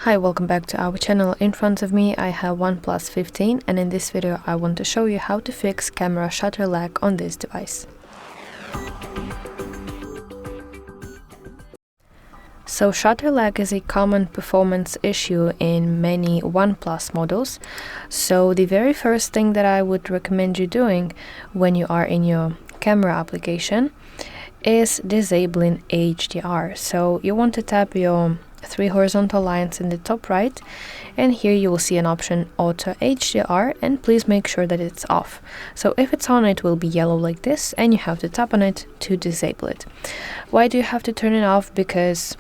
Hi, welcome back to our channel. In front of me I have OnePlus 15, and in this video I want to show you how to fix camera shutter lag on this device. So shutter lag is a common performance issue in many OnePlus models. So the very first thing that I would recommend you doing when you are in your camera application is disabling HDR. So you want to tap your three horizontal lines in the top right, and here you will see an option Auto HDR, and please make sure that it's off. So if it's on, it will be yellow like this, and you have to tap on it to disable it. Why do you have to turn it off? Because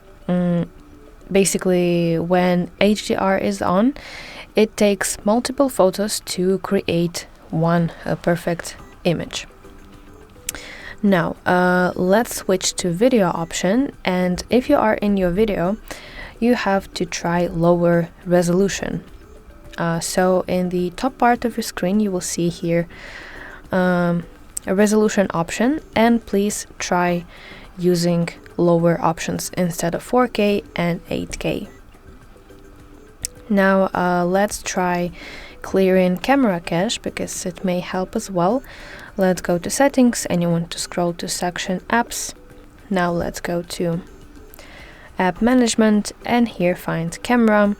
basically when HDR is on, it takes multiple photos to create one perfect image. Now let's switch to video option, and if you are in your video, you have to try lower resolution. So in the top part of your screen you will see here a resolution option, and please try using lower options instead of 4K and 8K. Now let's try clearing camera cache, because it may help as well. Let's go to settings, and you want to scroll to section apps. Now let's go to app management, and here find camera.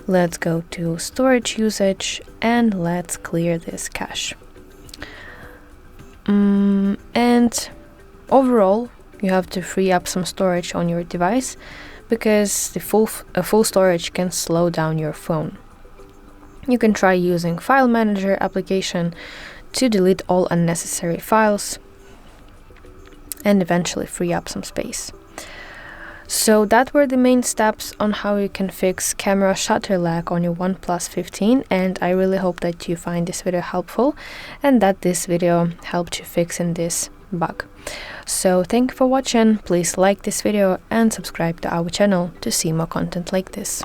Let's go to storage usage, and let's clear this cache. And overall you have to free up some storage on your device, because the full storage can slow down your phone. You can try using file manager application to delete all unnecessary files and eventually free up some space. So that were the main steps on how you can fix camera shutter lag on your OnePlus 15, and I really hope that you find this video helpful and that this video helped you fixing this bug. So thank you for watching. Please like this video and subscribe to our channel to see more content like this.